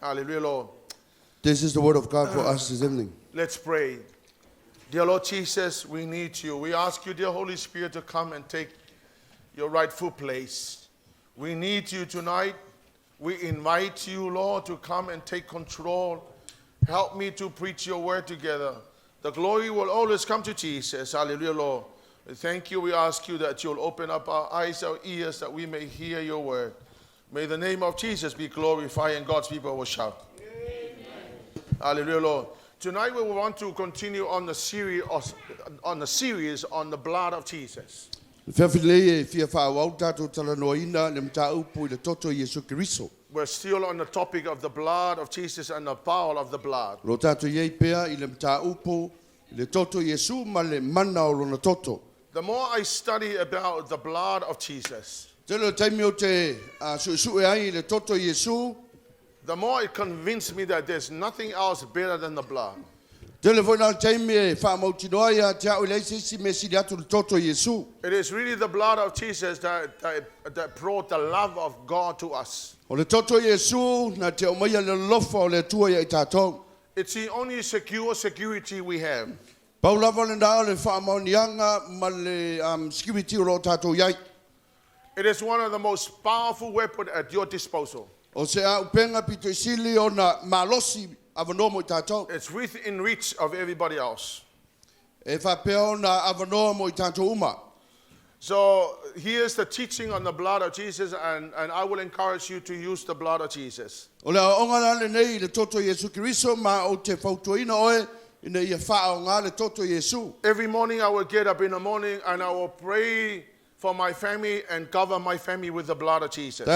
Hallelujah, Lord. This is the word of God for us this evening. Let's pray. Dear Lord Jesus, we need you. We ask you, dear Holy Spirit, to come and take your rightful place. We need you tonight. We invite you, Lord, to come and take control. Help me to preach your word together. The glory will always come to Jesus. Hallelujah, Lord. We thank you. We ask you that you'll open up our eyes, our ears, that we may hear your word. May the name of Jesus be glorified, and God's people will shout. Amen. Hallelujah, Lord. Tonight we want to continue on the series on the blood of Jesus. We're still on the topic of the blood of Jesus and the power of the blood. The more I study about the blood of Jesus, the more it convinced me that there's nothing else better than the blood. It is really the blood of Jesus that brought the love of God to us. It's the only security we have. It is one of the most powerful weapons at your disposal. It's within reach of everybody else. So here's the teaching on the blood of Jesus, and I will encourage you to use the blood of Jesus. Every morning I will get up in the morning and I will pray for my family and cover my family with the blood of Jesus.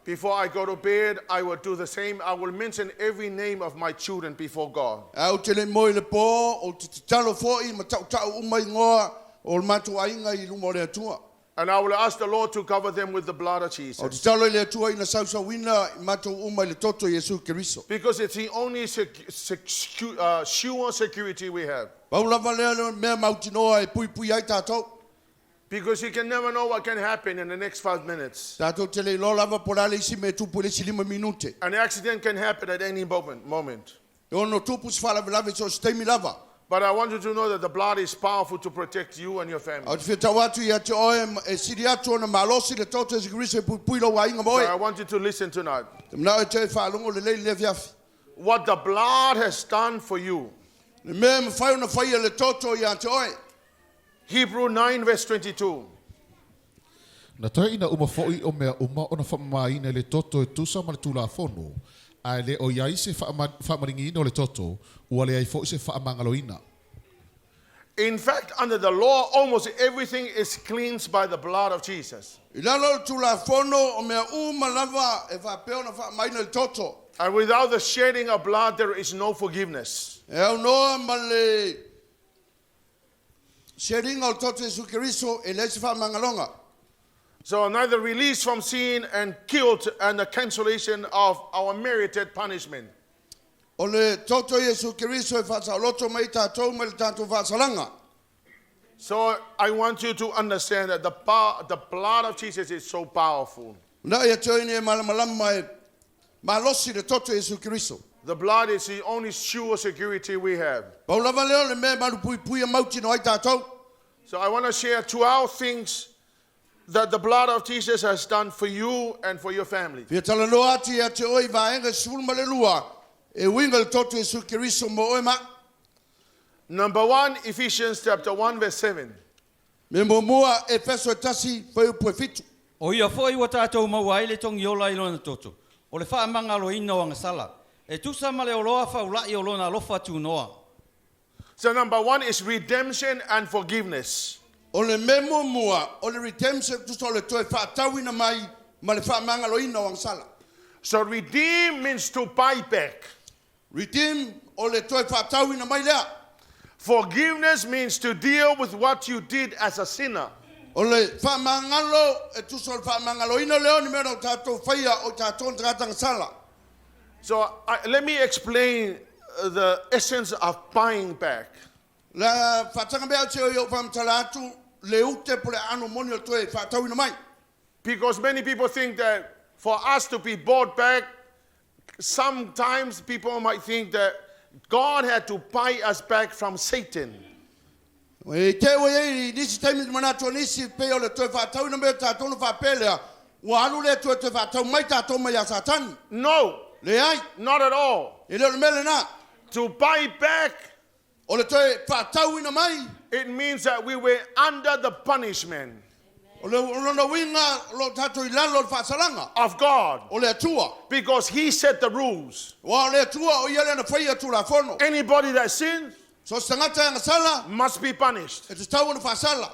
Before I go to bed, I will do the same. I will mention every name of my children before God. And I will ask the Lord to cover them with the blood of Jesus. Because it's the only sure security we have. Because you can never know what can happen in the next 5 minutes. An accident can happen at any moment. But I want you to know that the blood is powerful to protect you and your family. So I want you to listen tonight. What the blood has done for you. Hebrew 9 verse 22. In fact, under the law, almost everything is cleansed by the blood of Jesus. And without the shedding of blood, there is no forgiveness. So neither release from sin and guilt and the cancellation of our merited punishment. So I want you to understand that the blood of Jesus is so powerful. The blood is the only sure security we have. So I want to share 12 things that the blood of Jesus has done for you and for your family. Number 1, Ephesians chapter 1 verse 7. So number 1 is redemption and forgiveness. So redeem means to buy back. Forgiveness means to deal with what you did as a sinner. So let me explain the essence of buying back. Because many people think that for us to be bought back, sometimes people might think that God had to buy us back from Satan. E te o ye nisi taimi mana to nisi pe o le toi whātau na mea tātou na whāpelea. Wa alu le toi whātau mai tātou mai a Satan. No, Le ai, not at all. e leo mele nā. To buy back, O le toi whātau ina mai. it means that we were under the punishment O le lona winga lo tātou I lalo le whāsalanga. of God O le atua. because He set the rules. Wa le atua o iale na whaia tu la whono. Anybody that sins So stangata nga sala, must be punished. e te tau na whāsala.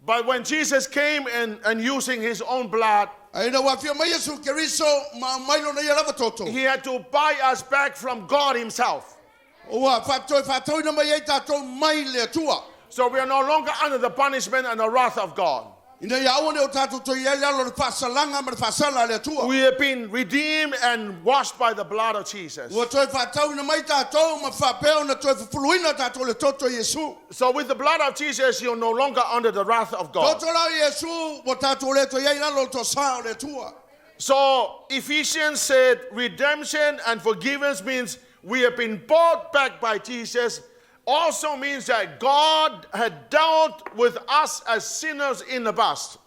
But when Jesus came and using His own blood, Aina wa fia mai Yesu Keriso ma mailo na ia lava toto. He had to buy us back from God Himself. O wa whātau ina mai e tātou mai le atua. So we are no longer under the punishment and the wrath of God. Ina ia awane o tātou toi ia lalo le whāsalanga ma le whāsala le atua. We have been redeemed and washed by the blood of Jesus. Ua toi whātau ina mai tātou ma whāpeo na toi whupuluina tātou le toto Yesu. So with the blood of Jesus, you're no longer under the wrath of God. Toto lau Yesu wa tātou le toi ia lalo to sao le atua. So Ephesians said redemption and forgiveness means we have been bought back by Jesus. Also means that God had dealt with us as sinners in the past.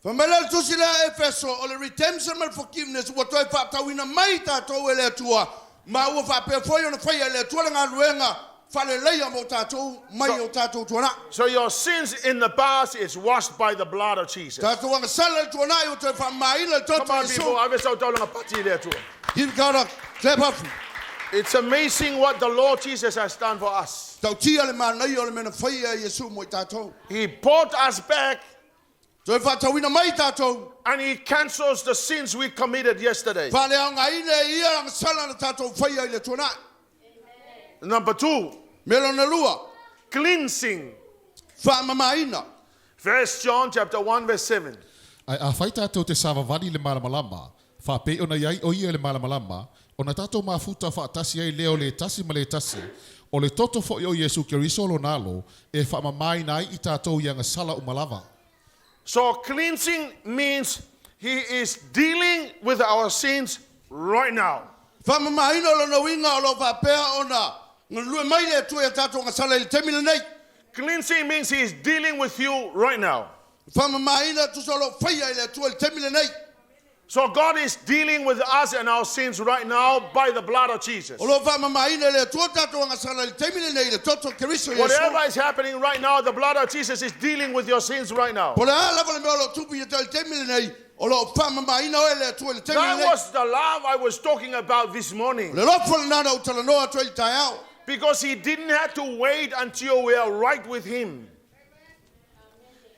Whamelel tusi le EFESO o le redemption and forgiveness wa toi whātau ina mai tātou e le atua. Ma ua whāpeo foi o na whaia le atua le ngā luenga whale leia mo tātou mai o tātou tuana. So your sins in the past is washed by the blood of Jesus. Tātou anga sala le tuana i o toi whamaila le Come toto on, people. Yesu. I was out telling a party there too. Give God a clap up. It's amazing what the Lord Jesus has done for us. Tau tia le mānai o le mena whaia Yesu mo i tātou. He bought us back Toi whātau ina mai tātou. and He cancels the sins we committed yesterday. Whale anga ine ia anga sala na tātou whaia i le tuana. Number 2, Melo na lua. cleansing. Whamamaina. 1 John chapter 1 verse 7. Ai a whai tātou te savavani le malamalama, whapei ona iai o ia le malamalama, ona tātou mafuta whaatasi ai leo le tasi ma le tasi, o le toto fo o Yesu Keriso lo nalo, e whamamai nai I tātou ianga sala umalava. So cleansing means He is dealing with our sins right now. Whamamaina lo na winga o lo whapea ona. Ngā lue mai le tu e tātou ngā sala i le temile nei. Cleansing means He is dealing with you right now. Whamamaina tu solo whaia i le tu e le temile nei. So God is dealing with us and our sins right now by the blood of Jesus. O lo whamamaina le tu tātou ngā sala i le temile nei le toto Keriso Yesu. Whatever is happening right now, the blood of Jesus is dealing with your sins right now. Po le alawa le mea o lo tupu i te le temile nei. O lo whamamaina o e le tu e le temile That nei. was the love I was talking about this morning. Le lofo le nana o talanoa tu e tai au. Because He didn't have to wait until we are right with Him.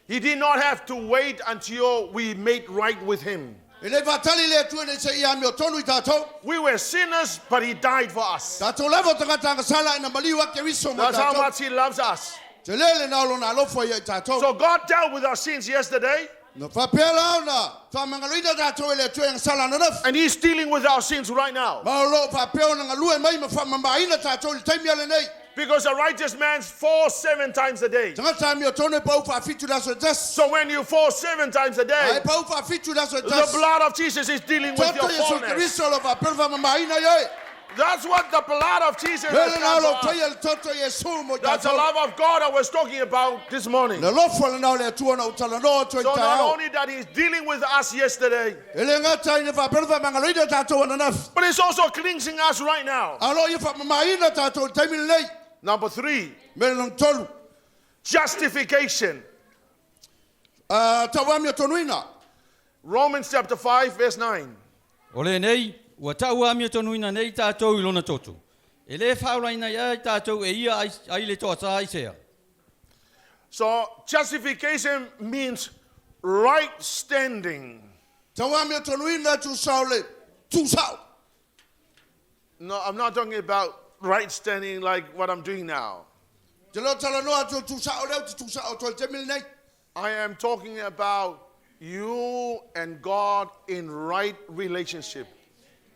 He did not have to wait until we made right with Him. E le whatali le tu e ne se ia me o tonu I tātou. We were sinners, but He died for us. Tātou lewa tangata ngā sala ina maliwa Keriso mo That's how tātou. much He loves us. Te lele na alo na alofo ia I tātou. So God dealt with our sins yesterday, Na whapela au na whamangaluina tātou e le tu e ngā sala na naf. and He's dealing with our sins right now. Ma o lo whapeo na ngā lue mai ma whamamaina tātou le taimi ale nei. Because a righteous man falls 7 times a day. Tangata mi o tonu e pau whafitu laso e tas. So when you fall 7 times a Ai day, pau whafitu laso e the tas. blood of Jesus is dealing with Toto your Yesu fallness. Keriso lo whapelo whamamaina ioi. That's what the blood of Jesus has Lele na done alo for us. whaia le toto Yesu mo That's the tātou. love of God I was talking about this morning. Le lofo le nao le atua na utalanoa tu e So tai not au. only that He's dealing with us yesterday, E le ngata ina whapelo whamangaluina tātou ana naf. but He's also cleansing us right now. Alo ia whamamaina tātou le taimi nei. Number 3, Mele nong tolu. justification. Tawami o tonuina. Romans chapter 5 verse 9. O le nei, ua tau a mia tonuina nei tātou I lona totu. E le whauraina ia I tātou e ia ai le toa tā I sea. So justification means right standing. Tawami o tonuina tu sao le. Tu sao. No, I'm not talking about right standing like what I'm doing now. Te lo talanoa tu sao leo tu sao tu le taimi nei. I am talking about you and God in right relationship.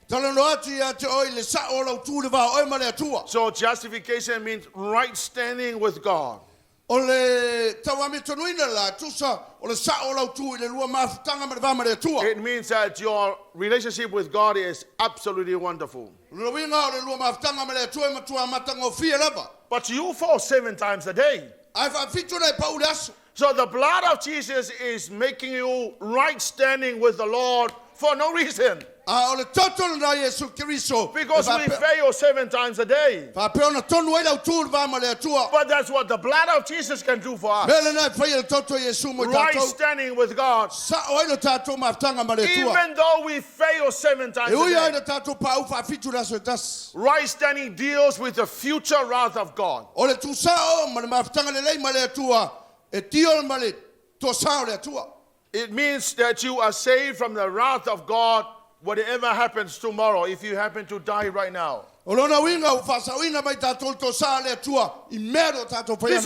Talanoa tu ia te oi le sao lau tu le va oi ma le atua. So justification means right standing with God. Ole tawami tonuina la tusa ole sa ola tu ile lua mafutanga ma vama le tua. It means that your relationship with God is absolutely wonderful. Luinga ole lua mafutanga ma le tua ma tua matango fia lava. But you fall 7 times a day. Ai fa fitu le paulas. So the blood of Jesus is making you right standing with the Lord for no reason. Ole totol na Yesu Kristo. Because we fail 7 times a day. Fa pe ona tonu ila tu vama le tua. But that's what the blood of Jesus can do for us. Mele na fa il toto Yesu mo Right tato. standing with God. Sa oilo tato mafutanga ma le tua. Even though we fail 7 times E uia a day. ina tato pa fa fitu la so tas. Right standing deals with the future wrath of God. Ole tu sa o ma mafutanga le lei ma le tua. E tio ma le to sa le tua. It means that you are saved from the wrath of God, whatever happens tomorrow, if you happen to die right now. This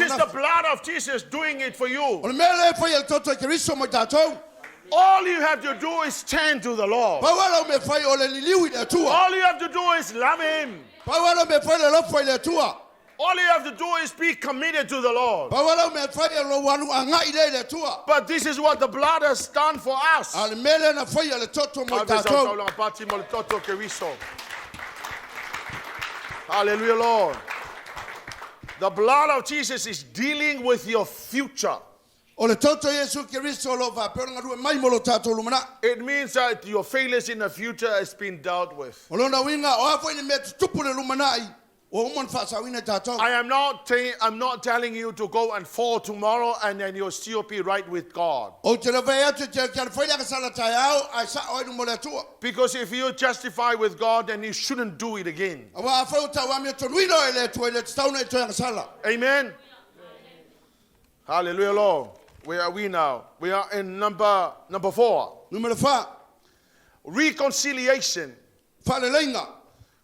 is the blood of Jesus doing it for you. All you have to do is turn to the Lord. All you have to do is love Him. All you have to do is be committed to the Lord. But this is what the blood has done for us. Hallelujah, Lord. The blood of Jesus is dealing with your future. It means that your failures in the future has been dealt with. I'm not telling you to go and fall tomorrow and then you'll still be right with God. Because if you're justified with God, then you shouldn't do it again. Amen. Hallelujah, Lord. Where are we now? We are in number 4. Reconciliation.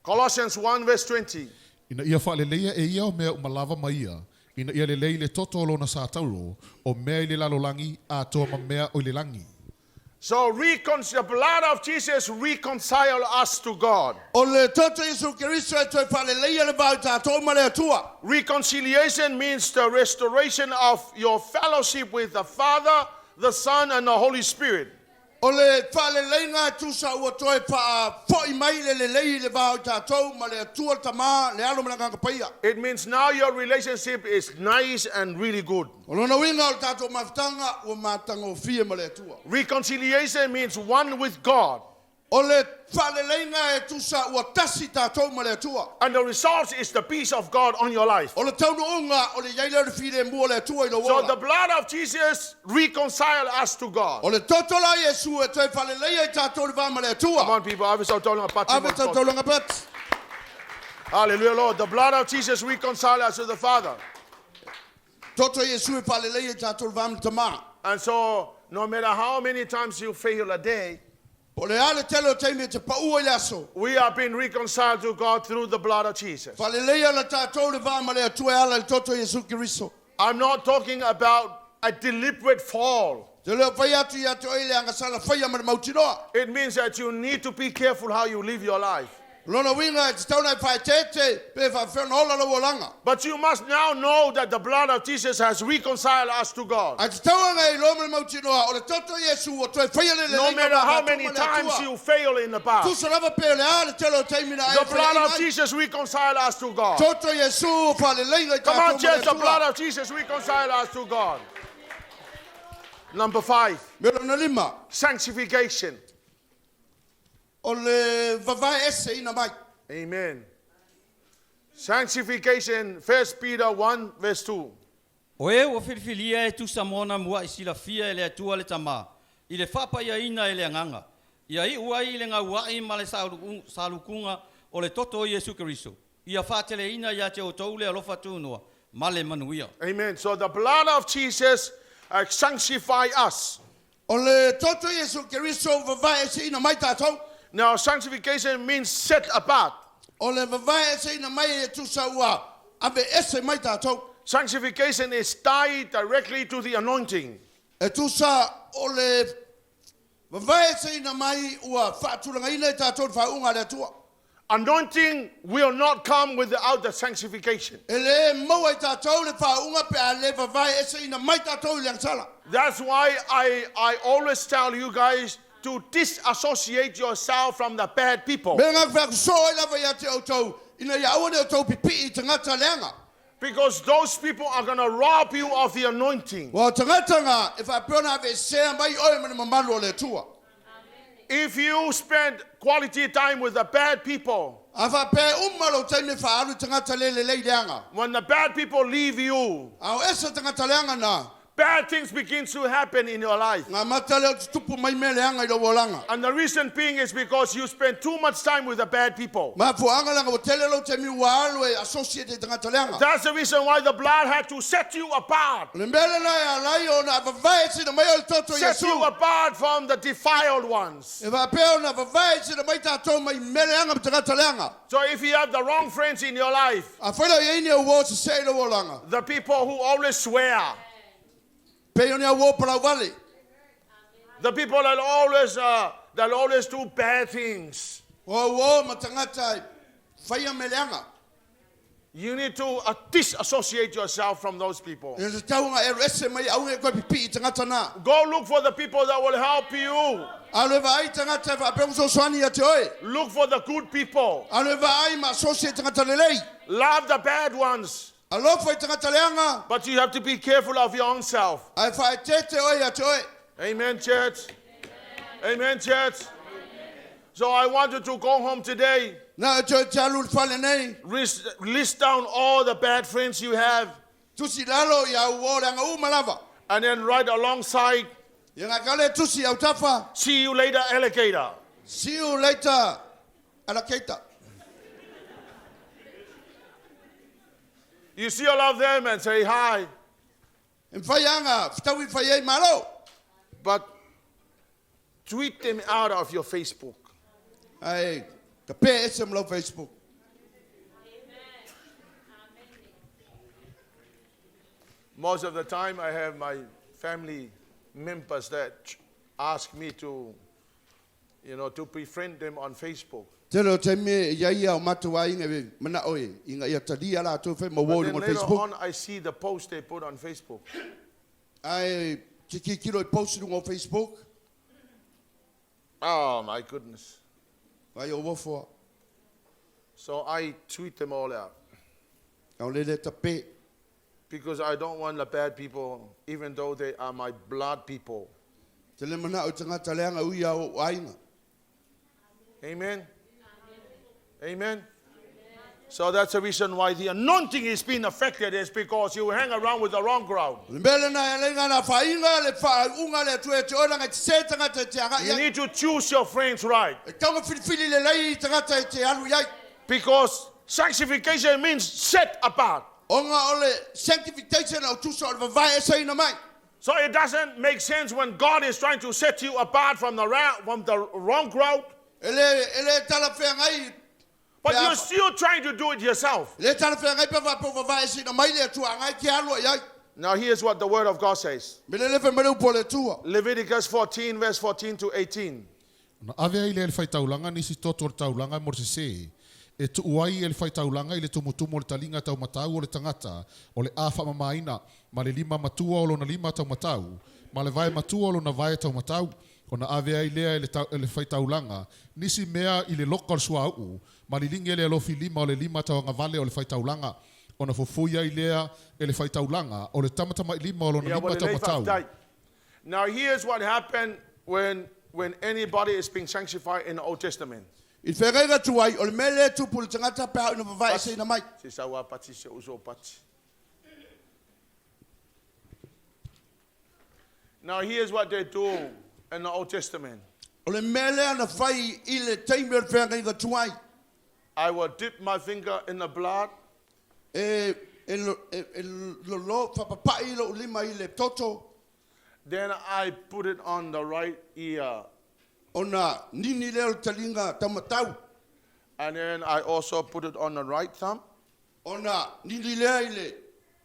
Colossians 1 verse 20. Ina ia whaaleleia e ia o mea umalava maia. Ina ia lelei le totolo na sa tauro o mea i le lalolangi a toa ma mea o le langi. So the blood of Jesus reconcile us to God. Reconciliation means the restoration of your fellowship with the Father, the Son, and the Holy Spirit. It means now your relationship is nice and really good. Reconciliation means one with God. And the result is the peace of God on your life. So the blood of Jesus reconciles us to God. Come on, people. Hallelujah, Lord. The blood of Jesus reconciles us to the Father. And so, no matter how many times you fail a day, we have been reconciled to God through the blood of Jesus. I'm not talking about a deliberate fall. It means that you need to be careful how you live your life. But you must now know that the blood of Jesus has reconciled us to God. No matter how many times you fail in the past, the blood of Jesus reconciles us to God. Come on, church, the blood of Jesus reconciles us to God. Number 5, sanctification. Amen. Sanctification, 1 Peter 1 verse 2. Oe o whiwhilia e tu Samoan mua I sila fia e le atua le tama. I le whapa ia ina e le anganga. Ia I ua I le ngā wai ma le salukunga o le toto o Yesu Kristo. Ia whātele ina ia te o tau le alofa tūnua. Ma le manuia. Amen. So the blood of Jesus sanctifies us. Now sanctification means set apart. Sanctification is tied directly to the anointing. Anointing will not come without the sanctification. Ele mau ai tātou le whaunga pe a le vavai ese ina mai tātou i leangsala. That's why I always tell you guys to disassociate yourself from the bad people. Me ngā whakuso ai lava ia te autou, ina ia awane o tau pipi I tangata leanga. Because those people are going to rob you of the anointing. Wa tangata ngā, e whapeona ave sea mai oi mani mamalu o le tua. If you spend quality time with the bad people, A whape umalo taime whaaru tangata le leanga. when the bad people leave you, Au esa tangata leanga nā. bad things begin to happen in your life. Ngā mata leo tupu mai me leanga I lo walanga. And the reason being is because you spend too much time with the bad people. Ma fuanga langa o tele lo te mi waalo e associate tangata leanga. That's the reason why the blood had to set you apart. Le mbele na ya lai o na vavai si na mai o toto Set you Yesu. apart from the defiled ones. E whapeo na vavai si na mai tātou mai me leanga tangata leanga. So if you have the wrong friends in your life, A whaila i ene o wō se se lo walanga. the people who always swear, Pe o nea wō para wale. the people that always do bad things, O wō ma tangata whaia me leanga. you need to disassociate yourself from those people. E se taunga e rese mai au e koe pipi I tangata nā. Go look for the people that will help you. A lewa ai tangata whapeo so swani a te oe. Look for the good people. A lewa ai ma associate tangata lelei. Love the bad ones. A lofa I tangata leanga. But you have to be careful of your own self. Ai whae te oe a te oe. Amen, church. Amen, church. So I want you to go home today. Nā e te alu whale nei. List down all the bad friends you have. Tusi lalo I au wō leanga malava. And then right alongside, I ngā kale tusi au tafa. see you later, alligator. See you later, alligator. You see all of them and say hi. E whaianga, whitawi whaiei malo. But tweet them out of your Facebook. Ai, ka pē ese mlo Facebook. Most of the time I have my family members that ask me to, to befriend them on Facebook. Te lo te me iai au matua inga we mana oe. Inga ia tadia la tu whai But mawōri then on later Facebook. on I see the post they put on Facebook. Ai, tiki kilo I posted on Facebook. Oh my goodness. Ai o wofo. So I tweet them all out. Au lele ta pē. Because I don't want the bad people, even though they are my blood people. Te le mana o tangata leanga ui au ainga. Amen. Amen. So that's the reason why the anointing is being affected, is because you hang around with the wrong crowd. Mbele na elenga na whainga le whaunga le tue te oranga te se tangata te anga You ia. need to choose your friends right. E kaunga whiwhiri le lei tangata te alu iai. Because sanctification means set apart. Onga ole sanctification au tuso o vavai e sei na mai. So it doesn't make sense when God is trying to set you apart from the wrong crowd, Ele tala whea ngai. but you're still trying to do it yourself. Le tala whea ngai pa wapo vavai e sei na mai le tua ngai ki alu iai. Now here's what the word of God says. Mele le whemere upo le tua. Leviticus 14, verse 14 to 18. Na avea I le whai taulanga nisi toto o le taulanga mo se se. E tu uai e le whai taulanga I le tumutumu o le talinga tau matau o le tangata o le awha mamaina ma le lima matua o lo na lima tau matau ma le vai matua o lo na vai tau matau o na avea I lea e le whai taulanga nisi mea I le lokal sua au ma li linge le alofi lima o le lima tau anga vale o le whai taulanga o na fufuia I lea e le whai taulanga o le tamatama I lima o lo na lima tau matau. Now here's what happened when anybody is being sanctified in the Old Testament. I whegaiga tuai o le mele tupu le tangata pēa ina vavai e sei na mai. Se sawa pati se uso pati. Now here's what they do in the Old Testament. O le mele ana whai I le teime o le whegaiga tuai. I will dip my finger in the blood E lo whapapai lo lima I le toto. Then I put it on the right ear. Ona nini leo talinga tamatau. And then I also put it on the right thumb. Ona nini leo ile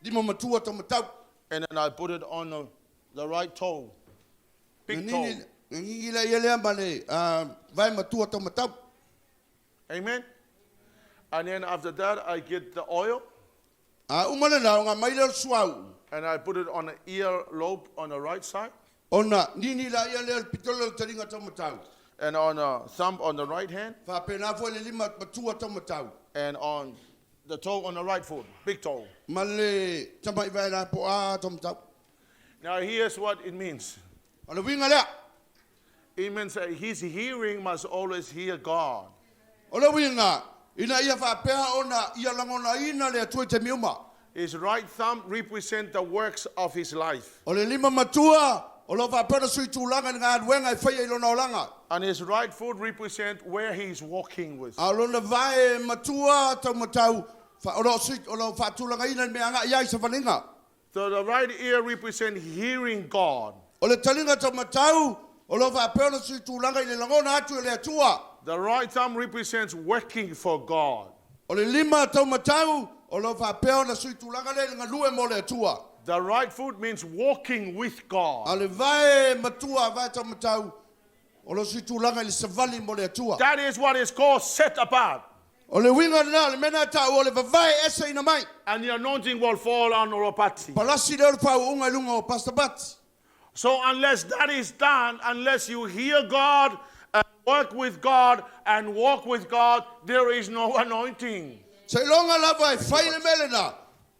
lima matua tamatau. And then I put it on the right toe. Big toe. Nini ile ile ambale vai matua tamatau. Amen? And then after that, I get the oil Umana na nga mai le suau. and I put it on the ear lobe on the right side Ona nini la ia le pitolo taringa tamatau. and on the thumb on the right hand Fa pena fo le lima matua tamatau. and on the toe on the right foot, big toe. Male tamai vai na po a tamatau. Now here's what it means. Ona winga lea. It means that his hearing must always hear God. Ona winga. Ina ia fa pea ona ia langona ina le tue te miuma. His right thumb represents the works of his life. O le lima matua. O lo fa pea sui tūlanga ngā aduenga I whaia ilona o langa. And his right foot represents where he's walking with. A lona vai matua tamatau. Fa o lo sui o lo fa tūlanga ina me anga ia I sa whaninga. So the right ear represents hearing God. O le talinga tamatau. O lo fa pea sui tūlanga I le langona atu le atua. The right thumb represents working for God. O le lima tamatau. O lo fa pea sui tūlanga le ngā lue mo le atua. The right foot means walking with God. A le vai matua vai tamatau. O lo sui tūlanga I le savali mo le atua. That is what is called set apart. O le winga na le mena tau o le vavai ese ina mai. And the anointing will fall on Ropati. Palasi le pau unga I lunga o Pastor Bat. So unless that is done, unless you hear God and work with God and walk with God, there is no anointing. Se longa lava I whai le mele na.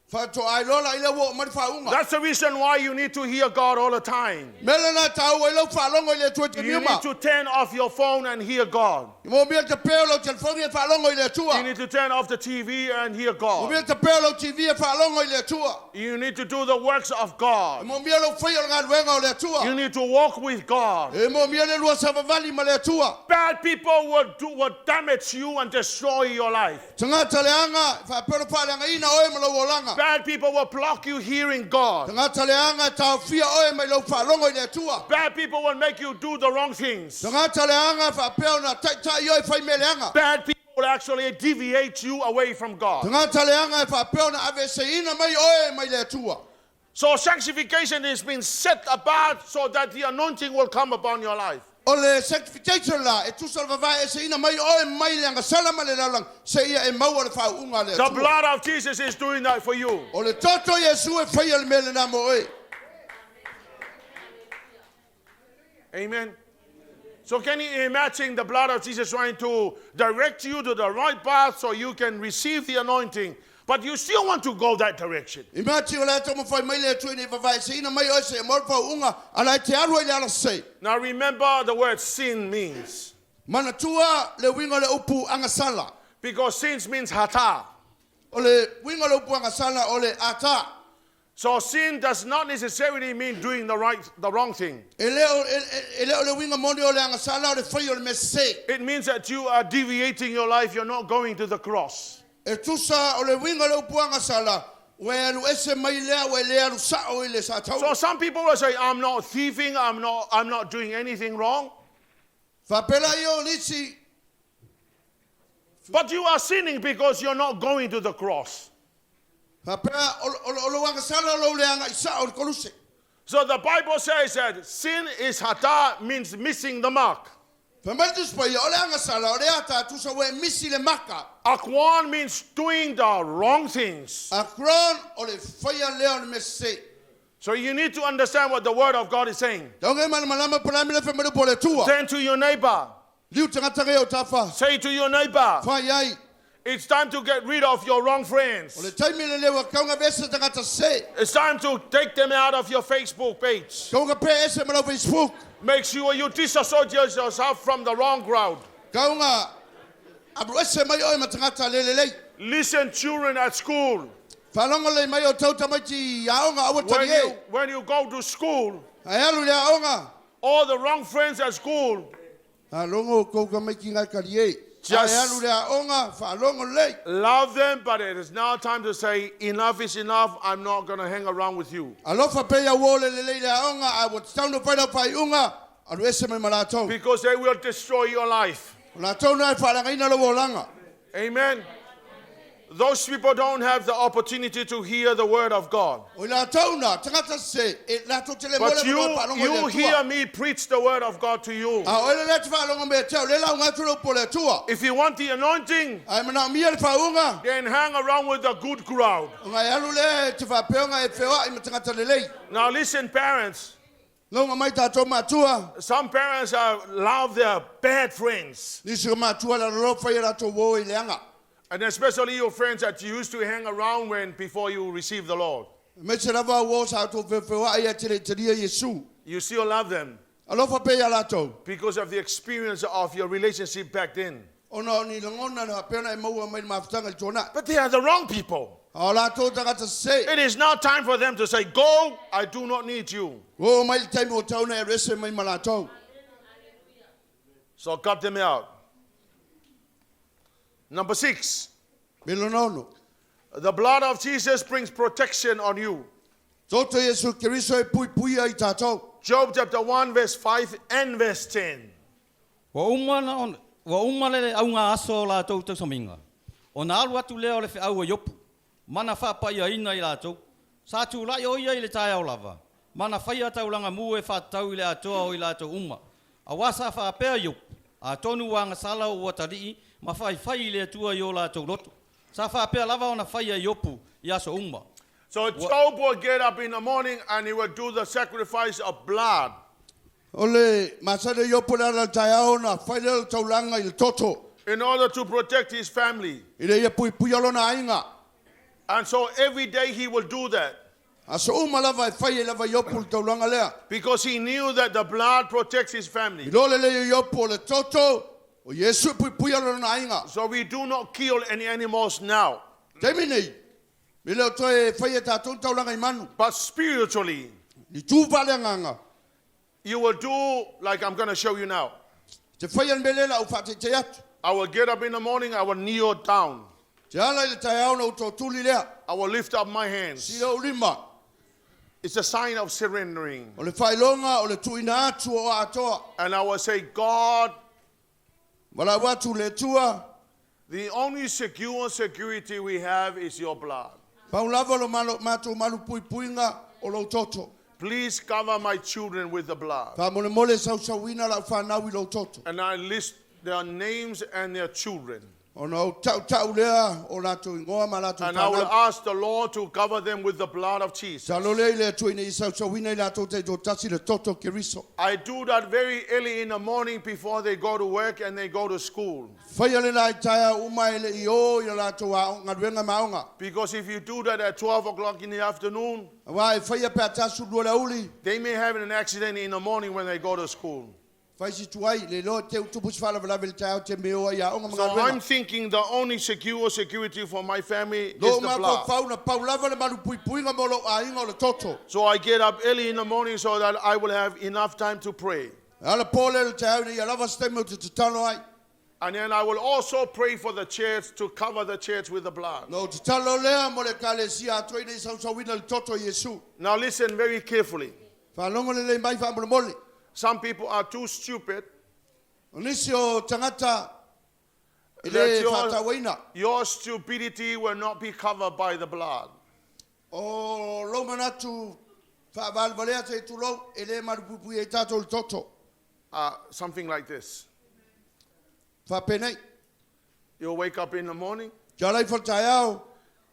Fa to ai lola I le wo mari fa unga. That's the reason why you need to hear God all the time. Mele na tau I lo fa longa I le tue te You miuma. need to turn off your phone and hear God. Mo mia te peo lo telefoni e fa longa I le You atua. need to turn off the TV and hear Mo God. mia te peo lo TV e fa longa I le atua. You need to do the works of God. Mo mia lo whai o ngā ruenga o le atua. You need to walk with God. E mo mia le lua sa vavali ma le atua. Bad people will damage you and destroy your life. Tangata leanga fa peo fa leanga ina oe ma lo wolanga. Bad people will block you hearing God. Tangata leanga tau fia oe ma lo fa longa I le atua. Bad people will make you do the wrong things. Tangata leanga fa peo na tai tai oe whai me leanga. Bad people will actually deviate you away from God. Tangata leanga fa peo na ave se ina mai oe mai le atua. So sanctification is being set apart so that the anointing will come upon your life. O le sanctification la e tu salva vai e se ina mai oe mai leanga salama le lalang se ia e maua le fa unga le The atua. blood of Jesus is doing that for you. O le toto Yesu e whai le mele na mo oe. Amen. So can you imagine the blood of Jesus trying to direct you to the right path so you can receive the anointing, but you still want to go that direction? Imati o le tomo whai mai le atua ni vavai se ina mai oe se e mor fa unga ala te aru e le ala se. Now remember the word sin means. Mana tua le winga le upu angasala. Because sins means hata. O le winga le upu angasala o le ata. So sin does not necessarily mean doing the wrong thing. E leo le winga moni o le angasala o le whai o le mese. It means that you are deviating your life. You're not going to the cross. E tusa o le winga le upu angasala. We alu ese mai lea we le alu sa o le sa tau. So some people will say, I'm not thieving. I'm not doing anything wrong. Whapela i o lisi. But you are sinning because you're not going to the cross. Whapela o lo angasala lo le anga isa o le koluse. So the Bible says that sin is hata, means missing the mark. Whamaltus pa i o le angasala o le ata tusa we misi le maka. Akwan means doing the wrong things. A kron o le whai leo le mese. So you need to understand what the word of God is saying. Taunga mana malama palami le whamare po le tua. Turn to your neighbor. Liu tangata o tafa. Say to your neighbor, Whai ai. it's time to get rid of your wrong O le friends. taimi le lewa kaunga vese tangata se. It's time to take them out of your Facebook page. Kaunga pe ese mana Facebook. Make sure you disassociate yourself from the wrong crowd. Kaunga abu ese mai oe matangata lelelei. Listen, children at school. Whalonga le mai o tau tamaiti aonga awa tani e. When you go to school, Ai alu le aonga. all the wrong friends at school, Whalonga o kouka mai ki ngai kari e. Just- Ai alu le aonga. Whalonga le. love them, but it is now time to say, enough is enough. I'm not going to hang around with you. Alofa pe ya wo lelelei le aonga. Ai wa tau no whaina whai unga. Alu ese mai malatou. Because they will destroy your life. La tau nai whalanga ina lo wolanga. Amen. Those people don't have the opportunity to hear the word of God. O la tauna tangata se e la to tele But mole pa longo you le hear tua. me preach the word of God to you. A o le te fa longo me te o le la nga tulo po le tua. If you want the anointing, Ai mana mi le fa unga. then hang around with a good crowd. Nga alu le te fa pe nga e fewa I tangata le lei. Now listen, parents. Longa mai ta to matua. Some parents love their bad friends. Ni se matua la lo fa ira to wo i leanga. And especially your friends that you used to hang around before you received the Lord. Me se lava wo sa to fewa ai te te Yesu. You still love them Alo fa pe ya la to. because of the experience of your relationship back then. Ono ni longona na pe na mo mai mafutanga tona. But they are the wrong people. A la to tangata se. It is now time for them to say, go, I do not need you. O mai time o tauna e rese mai malato. So cut them out. Number 6, Melonono. the blood of Jesus brings protection on you. Toto Yesu Kiriso e pui pui ai tatou. Job chapter 1, verse 5 and verse 10. Wa uma le au ngā aso la tau tau saminga. O nā alu atu leo le whi au a yopu. Mana whapa ia ina i la tau. Sa tu lai o ia i le tai au lava. Mana whaia tau langa mu e whatau i le atoa o i la tau uma. A wasa whapea yopu. A tonu wanga sala o watari'i. Ma whai whai le atua i o la tau loto. Sa whapea lava o na whaia yopu i aso uma. So Job would get up in the morning and he would do the sacrifice of blood. Ole masade yopo la la taiao na faile taulanga il toto. In order to protect his family. Ile ia pui pui alo na ainga. And so every day he will do that. Aso uma lava e faile lava yopo taulanga lea. Because he knew that the blood protects his family. Ilole le yopo le toto. O Yesu pui pui alo na ainga. So we do not kill any animals now. Temi nei. Ile o toe faile tatou taulanga imanu. But spiritually, Ni tu vale nganga. you will do like I'm going to show you now. Te faile melela u fate te atu. I will get up in the morning, I will kneel down. Te ala ile taiao na uto tuli lea. I will lift up my hands. Sila ulima. It's a sign of surrendering. O le failonga o le tuina atu o atoa. And I will say, God, Wala watu le tua. the only security we have is your blood. Paulava lo matu malu pui puinga o lo toto. Please cover my children with the blood. Pa mole mole sau sauina la whanau I lo toto. And I list their names and their children. O no tau tau lea o latu ingoa ma latu And I will whanau. ask the Lord to cover them with the blood of Jesus. Sa lo lei le tuine I sau sauina I latu te do tasi le toto kiriso. I do that very early in the morning before they go to work and they go to school. Whaia le lai taia uma ele I o I latu a ngaruenga maunga. Because if you do that at 12 o'clock in the afternoon, Wa e whaia pe atasu lua la uli. they may have an accident in the morning when they go to school. Whaisi tuai le lo te utupus whala wala vele taia o te meo ia onga So mga I'm thinking the only security for my family is Lo the ma blood. fauna paulava le malu pui puinga mo lo a inga o le toto. So I get up early in the morning so that I will have enough time to pray. Ala pole le taia ni alava stemme o te talo ai. And then I will also pray for the church to cover the church with the blood. No te talo lea mo le kalesia atoi nei sau sauina le toto Yesu. Now listen very carefully. Whanongo le mai wha mole mole. Some people are too stupid. O nisi o tangata Let ele whatawaina. your stupidity will not be covered by the blood. O lo manatu whavalvalea te tulo ele marupupui e tato le toto. Something like this. Whapenei. You'll wake up in the morning Kia lai whataiao.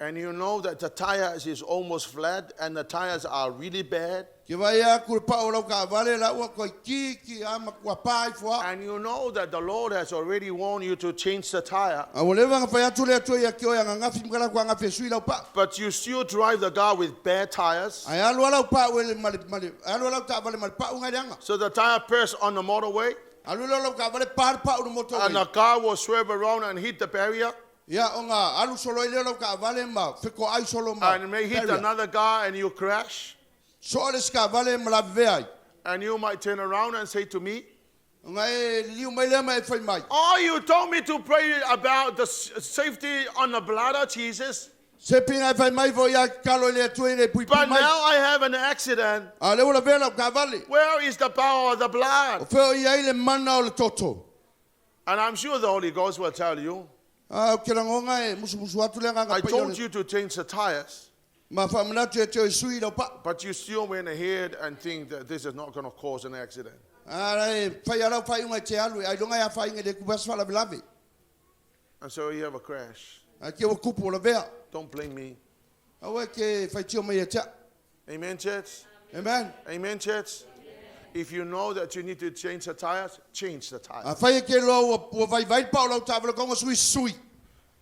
and you know that the tires is almost flat and the tires are really bad. Kia vai a kure pa o lau ka vale la ua koi ki ama kua pai fua. And you know that the Lord has already warned you to change the tire. A o lewa nga whai atu lea tue ia kio ia ngafi mkala kua ngafi sui lau pa. But you still drive the car with bad tires. Ai alu lau pa wele mali alu lau ta vale mali pa unga reanga. So the tire bursts on the motorway Alu lau ka vale pa pa unu moto. and the car will swerve around and hit the barrier Ia o ngā alu solo i leo lau ka vale ma whiko ai solo ma. and may hit barrier. another car and you crash. So alis ka vale ma Lavea ai. And you might turn around and say to me, Nga e liu mai lea mai whai mai. oh, you told me to pray about the safety on the blood of Jesus. Se pinga whai mai vo ia kalo lea tue le pui But pui mai. now I have an accident. A leo Lavea lau ka vale. Where is the power of the O blood? whio ia ile mana o le toto. And I'm sure the Holy Ghost will tell you, Ah, ke rangonga e musu atu le nganga I pa told you to change the tires, Ma fa mana te te sui do pa. but you still went ahead and think that this is not going to cause an accident. Ai fai ala fai unga te alu ai longa ya fai ngede kubas fala bilavi. And so you have a crash. Ai ke wa kupu Lavea. Don't blame me. Awe ke fai tio mai cha. Amen, church? Amen. Amen, church? If you know that you need to change the tires, change the tires. A fai ke lo wa vai vai pa lo ta konga sui.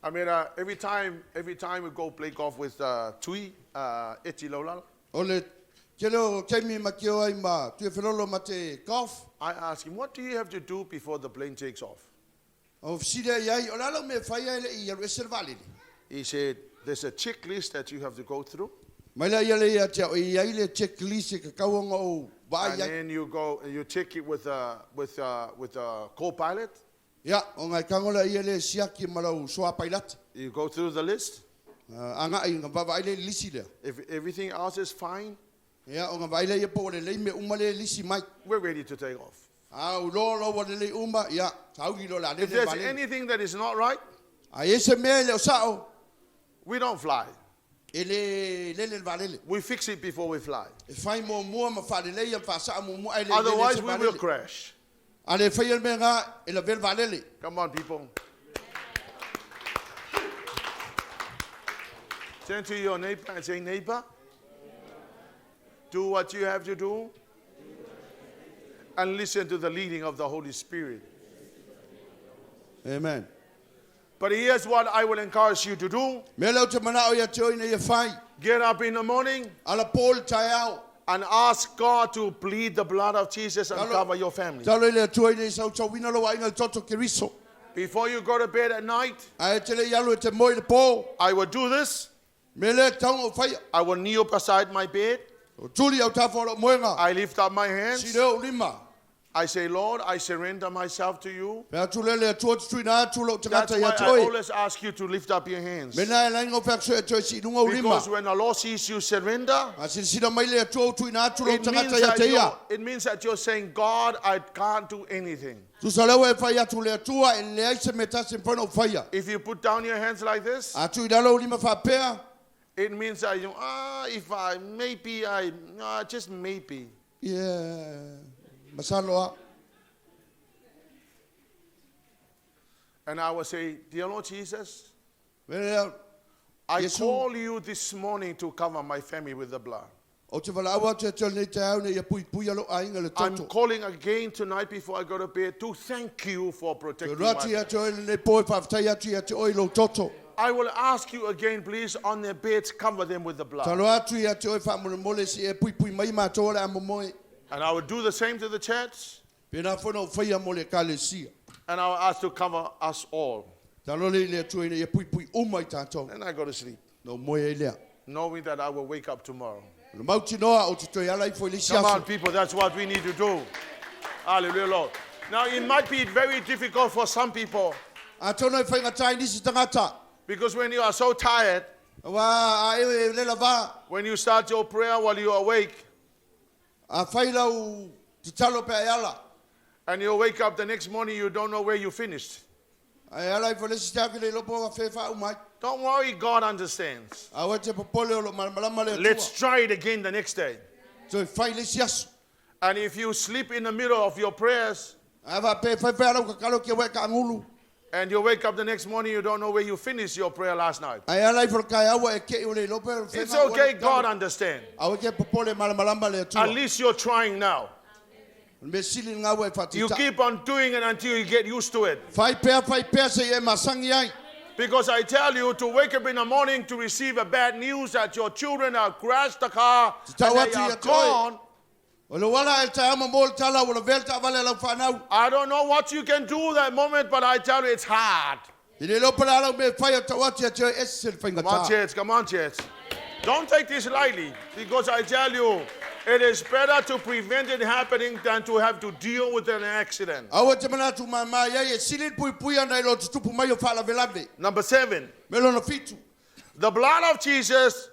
I mean, every time we go play golf with Tui, Eti Lola, Ole ke lo ke mi makio ai ma tu felolo mate golf. I ask him, what do you have to do before the plane takes off? O sida yai ola lo me fai ele I reservali. He said, there's a checklist that you have to go through. Mai la ia le ia te o ia le checklist ka kaunga o vai And ia. then you check it with a co-pilot. Ya, o ngai kangola ia le siaki malau soa pilot. You go through the list. Anga ai nga baba ile lisi le. If everything else is fine, Ya, o nga baile ia po le me umale lisi mai. we're ready to take off. Au lo wa le umba ya, tau gi lo la le If there's vale. anything that is not right, Ai ese me le o sao. we don't fly. Ele le vale. We fix it before we fly. E fai mo ma fa le ia fa sa mo ai le. Otherwise, we will crash. Ale fai el menga ele vel vale. Come on, people. Turn to your neighbor and say, neighbor, do what you have to do and listen to the leading of the Holy Spirit. Amen. But here's what I will encourage you to do. Me lo te mana o ia te ina ia fai. Get up in the morning Ala Paul tai au. and ask God to plead the blood of Jesus and cover your family. Talo le tu ina sau sau wina lo wa inga toto keriso. Before you go to bed at night, Ai te le yalu te moi le po. I will do this. Me le tau o fai. I will kneel beside my bed. O tuli au ta fo moenga. I lift up my hands. Si leo lima. I say, Lord, I surrender myself to you. Pea tu le tu tu ina tu lo te That's ngata why ia I toi. always ask you to lift up your hands. Me na la ngo pea so e toi si lunga o lima. Because when the Lord sees you surrender, A si sida mai le tu tu ina tu lo it te means, ngata ia te ia. it means that you're saying, God, I can't do anything. Tu sa lewa e fai atu le tua e le ai se meta se mpono o fai. If you put down your hands like this, A tu ina lo lima fa pea. it means that you, if I, maybe I, just maybe. Yeah. Masalo a. And I will say, dear Lord Jesus, Vele I Yesu. call you this morning to cover my family with the blood. o te wala awa te tol nei te au nei ia pui pui alo a inga le I'm toto. calling again tonight before I go to bed to thank you for Te protecting rati my a te oile nei poe whawhtai atu ia te oilo toto. I will ask you again, please, on their beds, cover them with the blood. Talo atu ia te oi whamole mole si e pui pui mai ma tōle a momoe. And I will do the same to the church, Pena whana o whaia mole ka le sia. and I will ask to cover us all. Talo le le atu ia pui pui umai tātou. And I go to sleep, No moe e lea. knowing that I will wake up tomorrow. Le mauti noa o te toi alai fo le Come on, siaso. people, that's what we need to do. Hallelujah, Lord. Now, it might be very difficult for some people, A tono e whainga tai nisi tangata. because when you are so tired, Wa a e le lava. when you start your prayer while you are awake, A whailau te talo pe ala. and you wake up the next morning, you don't know where you finished. A alai fo le si tāki le lopo wa whewha umai. Don't worry, God understands. A wa te popole o lo malama le Let's atua. try it again the next day. Toi whai le siaso. And if you sleep in the middle of your prayers, A wa pe whai whai alau ka kalo kia wai ka angulu. and you wake up the next morning, you don't know where you finished your prayer last night. A alai fo kai awa e ke o le lopo. It's okay, God understands. A wa ke popole malama le atua. At least you're trying now. Me sili nga wa You fatita. keep on doing it until you get used to it. Fai pea se e masangi ai. Because I tell you, to wake up in the morning to receive a bad news that your children have crashed the car and they are gone, O le wala e ta ama mol tala o le velta vale la whanau. I don't know what you can do that moment, but I tell you, it's hard. I le lopa la me fai o tawati a te ese whainga Come on, ta. church, come on, church. Don't take this lightly, because I tell you, it is better to prevent it happening than to have to deal with an accident. Awa te mana tu mai mai ai e sili pui pui ana i lo tutupu mai o whala velave. Number 7, Me lo na fitu. the blood of Jesus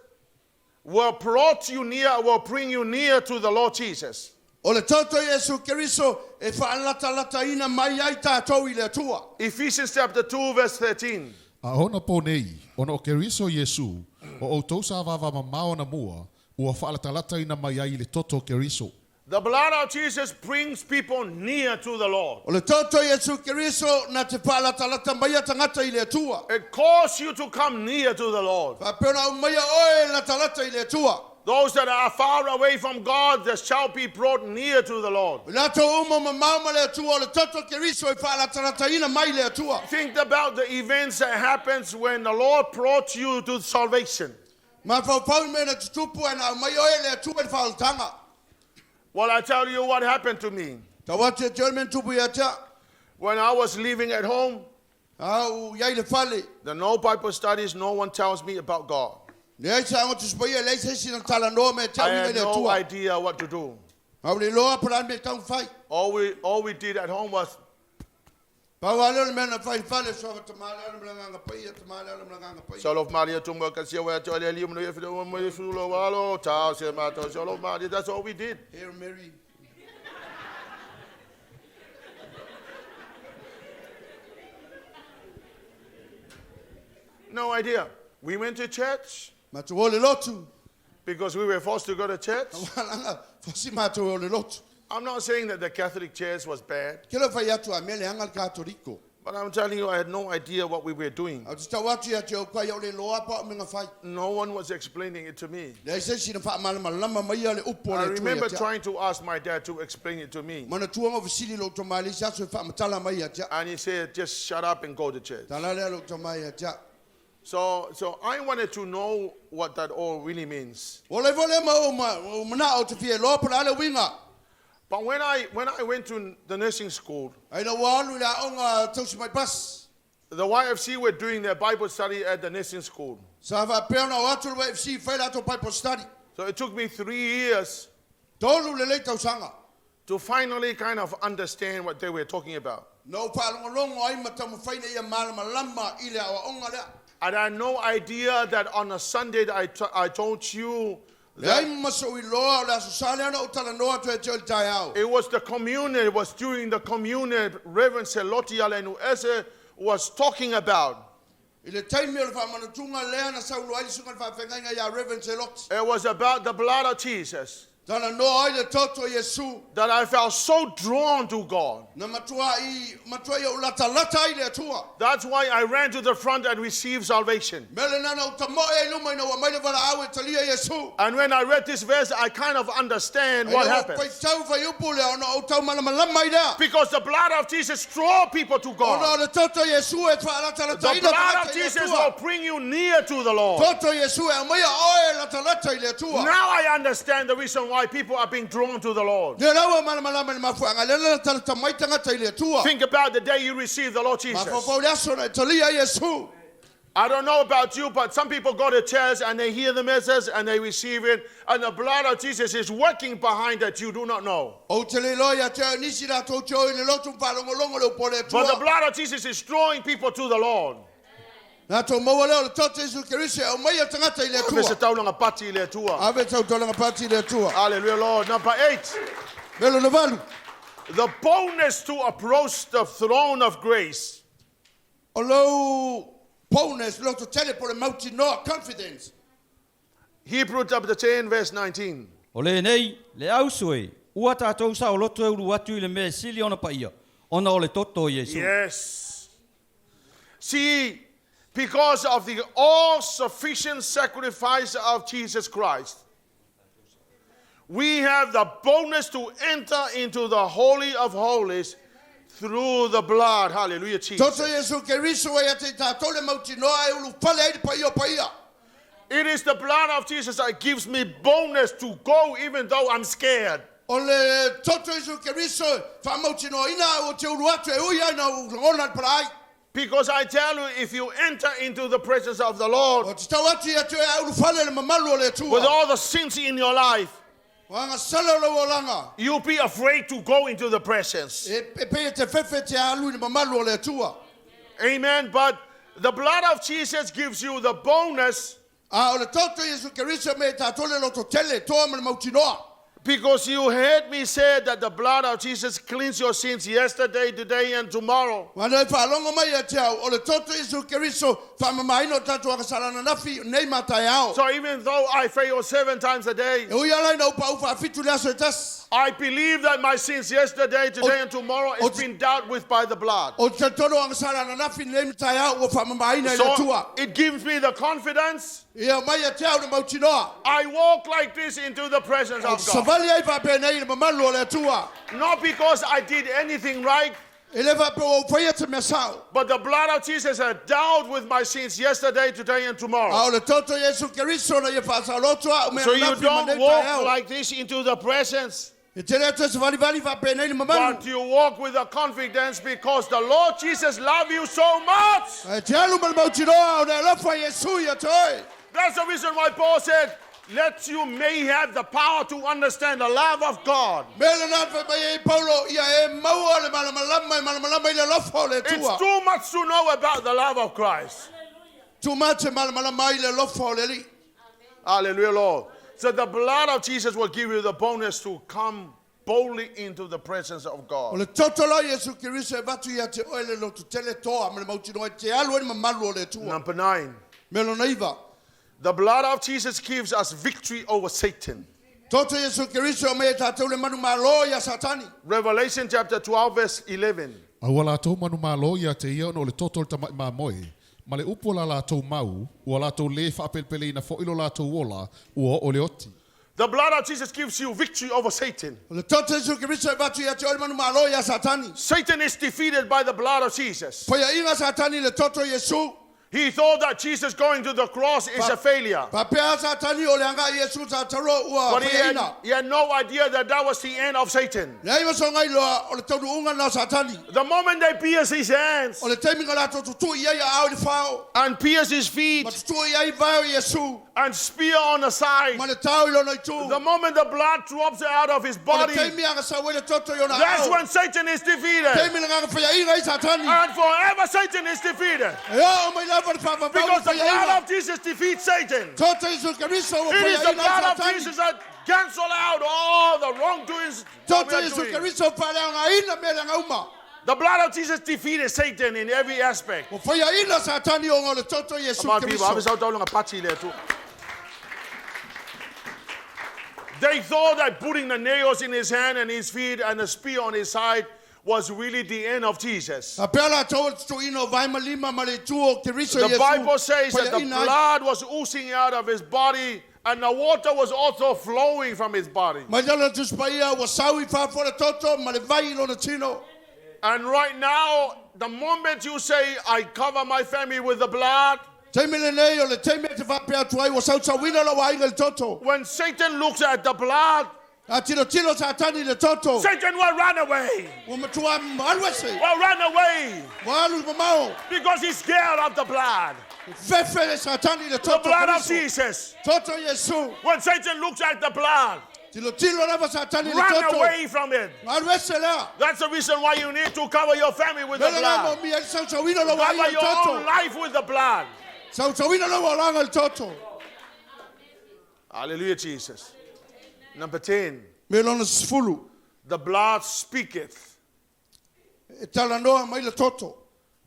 will bring you near to the Lord Jesus. O le toto Yesu Keriso e whaalata lata ina mai ai tātou i le atua. Ephesians chapter 2, verse 13. A hona po nei, ona o keriso Yesu, o o tausa vava mamao na mua, ua whaalatalata ina mai ai le toto keriso. The blood of Jesus brings people near to the Lord. O le toto Yesu Keriso na te whaalatalata mai a tangata i le atua. It calls you to come near to the Lord. Whapena o mai a oe la talata i le atua. Those that are far away from God, they shall be brought near to the Lord. Lato uma mamama le atua o le toto Keriso i whaalatalata ina mai le atua. Think about the events that happens when the Lord brought you to salvation. Ma whawhau me na tutupu ana mai oe le atua i whaaltanga. Well, I tell you what happened to me. Ta wate German tupu ia tia. When I was living at home, Au iai le whale. the no Bible studies, no one tells me about God. Le aisa ango tuspoia le aisa sina tala noa me tau I ni me had le no atua. idea what to do. Au le loa paran me tau whai. All we did at home was, Pawale le mena whai whale so tamale ala mlanga paia tamale ala mlanga paia. Solof Maria Tumba Kasia, where to Leauma, Fulo, Walo, Tao, Semato, Solof Maria. That's all we did. Hail Mary. No idea. We went to church Matu le lotu. because we were forced to go to church. Walanga fosi matu le lotu. I'm not saying that the Catholic Church was bad, Kilo whai atu a mele angal katoriko. but I'm telling you, I had no idea what we were doing. Au tita watu ya te o kwai au le loa pa o minga whai. No one was explaining it to me. Le aisa sina wha malama lama mai ale upo I le remember tua. trying to ask my dad to explain it to me. Mana tuanga visili lo to mali sa so wha matala mai atia. And he said, just shut up and go to church. Talale lo to mai atia. So I wanted to know what that all really means. Ole vole ma o mana o te fie lo pa ale winga. But when I went to the nursing school, Ai na walu la onga tausi mai pas. the YFC were doing their Bible study at the nursing school. Sa va peona o atu le FC fai la to Bible study. So it took me 3 years Tolu le le tausanga. to finally kind of understand what they were talking about. No palongo ai matamu fai na ia malama lama ile a onga le. And I had no idea that on a Sunday that I told you Le ai that maso I loa la susale ana o tala noa to e te tai au. it was the communion, it was during the communion Reverend Seloti Alenuese was talking about. Ile taimi o le wha manatunga lea na saulu ai sunga le wha whengainga ia Reverend Selot. It was about the blood of Jesus Tala noa ai le toto Yesu. that I felt so drawn to God. Na matua ia o lata ai le atua. That's why I ran to the front and received salvation. Mele nana o tamo e luma ina wa mai le wala au e talia Yesu. And when I read this verse, I kind of understand what happened. Pai tau whai upu le ona o tau malama lama i rea. Because the blood of Jesus draw people to Ona God. le toto Yesu e wha lata The ina blood of Jesus will bring you near to the Lord. Toto Yesu e mai oe lata i le atua. Now I understand the reason why people are being drawn to the Lord. Le rawa malama lama ni mafuanga le lata mai tangata i le atua. Think about the day you receive the Lord Jesus. Mafofau le aso na talia Yesu. I don't know about you, but some people go to church and they hear the message and they receive it, and the blood of Jesus is working behind that you do not know. O te le loia te nisi la tau te oi le lotu whalongolongo le upo le But the atua. blood of Jesus is drawing people to the Lord. Nā tau maua leo le toto Yesu Kerise o mai a tangata i le Vese atua. taulanga pati le tua. Ave tau tolanga pati i le atua. Hallelujah, Lord. Number 8, Melo le valu. the boldness to approach the throne of grace. O lau boldness lo to tele po le mauti noa confidence. Hebrew chapter 10, verse 19. O le nei, le au soi, ua tātou sa o loto e uru atu I le mea sili ona paia, ona o le toto Yesu. Yes. See, because of the all-sufficient sacrifice of Jesus Christ, we have the boldness to enter into the Holy of Holies through the blood. Hallelujah, Jesus. Toto Yesu Kerise e te tātou le mauti noa e ulu pale ai paia paia. It is the blood of Jesus that gives me boldness to go even though I'm scared. O le toto Yesu Kerise wha mauti noa ina o te ulu atu e ui ai na ngona parai. Because I tell you, if you enter into the presence of the Lord O te tau atu i atu e ulu pale le mamalu o le tua. with all the sins in your life, Wanga sala lo langa. you'll be afraid to go into the presence. E pe te fefe te alu ni mamalu o le tua. Amen. But the blood of Jesus gives you the boldness A o le toto Yesu Kerise me tātou le loto tele toa me le mauti noa. Because you heard me say that the blood of Jesus cleansed your sins yesterday, today, and tomorrow. Wana whaalonga mai e te au, o le toto Yesu Keriso, whamamaino tatu akasarana nafi, nei matai au. So even though I fail 7 times a day, E ui alai na upa upa afitu le aso e tas. I believe that my sins yesterday, today, and tomorrow has been dealt with by the blood. O te tono akasarana nafi, nei matai au, o whamamaina i le tua. So it gives me the confidence. Ia mai e te au na mautinoa. I walk like this into the presence of God. Savali ai whape nei le mamalu o le tua. Not because I did anything right, E le whape o whaia te mesau. but the blood of Jesus has dealt with my sins yesterday, today, and tomorrow. Au le toto Yesu Keriso na ia whaasalotua, o mea So you nafi don't manei tai walk au. like this into the presence, E te lea tu savali whape nei le mamalu. but you walk with a confidence because the Lord Jesus loves you so much. E te alu mal mautinoa, o ne lofa Yesu ia toi. That's the reason why Paul said, let you may have the power to understand the love of God. Mele na fa mai Paulo ia e maua le malamalama i le lofa o le It's tua. too much to know about the love of Christ. Too much e malamalama i le lofa o le li. Hallelujah, Lord. So the blood of Jesus will give you the bonus to come boldly into the presence of O God. le totolo Yesu Keriso e vatu ia te oele lo tu tele toa me le mautino e te alu e mamalu o le tua. Number 9. Melo na iwa. The blood of Jesus gives us victory over Satan. Toto Yesu Keriso me e tātou le manu malo ia satani. Revelation chapter 12 verse 11. Aua lātou manu mālo ia te ia no le totol ta mai moe. Ma le upo la lātou mau, ua lātou le whaapelpele ina fo ilo lātou ola, ua o le oti. The blood of Jesus gives you victory over Satan. O le toto Yesu Keriso e vatu ia te oele manu malo ia satani. Satan is defeated by the blood of Jesus. Poia inga satani le toto Yesu. He thought that Jesus going to the cross is a failure. Pa pea satani o le anga Yesu tātaro ua But poia ina. he had no idea that that was the end of Satan. Nei maso ngai loa o le taunu unga na satani. The moment they pierce his hands O le teiminga la tutu ia ia au le whao. and pierce his feet Ma tutu ia i vai o Yesu. and spear on the side, Ma le tau i lona i tū. the moment the blood drops out of his O le body, teimi anga sa wele toto i ona that's au. when Satan is defeated. Teimi nga whaya inga i satani. And forever Satan is defeated. E o mai lava le whawawau Because the whaya blood inga. of Jesus defeats Satan. Toto Yesu Keriso o It is whaya the inga i blood of satani. Jesus that cancel out all the wrongdoings that Toto we're Yesu doing. Keriso whale anga ina me le anga uma. The blood of Jesus defeated Satan in every aspect. O whaya ina satani o ngā le toto Yesu Come on, people. I'm Keriso. so telling a patchy there too. They thought that putting the nails in his hand and his feet and the spear on his side was really the end of Jesus. A pea la tau tu ino vai malima ma le tū o Keriso The Yesu. Bible says that Whaya the ina ai. blood was oozing out of his body and the water was also flowing from his body. Mai jala tus paia wa sawi wha le toto ma le vai lona tino. And right now, the moment you say, I cover my family with the blood, Teimi le nei o le teimi te whapea tuai wa sau wina la wa inga le toto. when Satan looks at the blood, A tino tino satani le toto. Satan will run away. Wa matua malwese. Will run away Wa alu mamao. because he's scared of the blood. Fefe le satani le The toto. blood of Keriso. Jesus. Toto Yesu. When Satan looks at the blood, Tilo tilo lava satani le run toto. away from it. Malwese lea. That's the reason why you need to cover your family with the Mele la mo blood. mi e sau wina la wa inga Cover le your own toto. life with the blood. Sau wina la wa langa le toto. Hallelujah, Jesus. Number 10. Me lona sfulu. The blood speaketh. E tala noa mai le toto.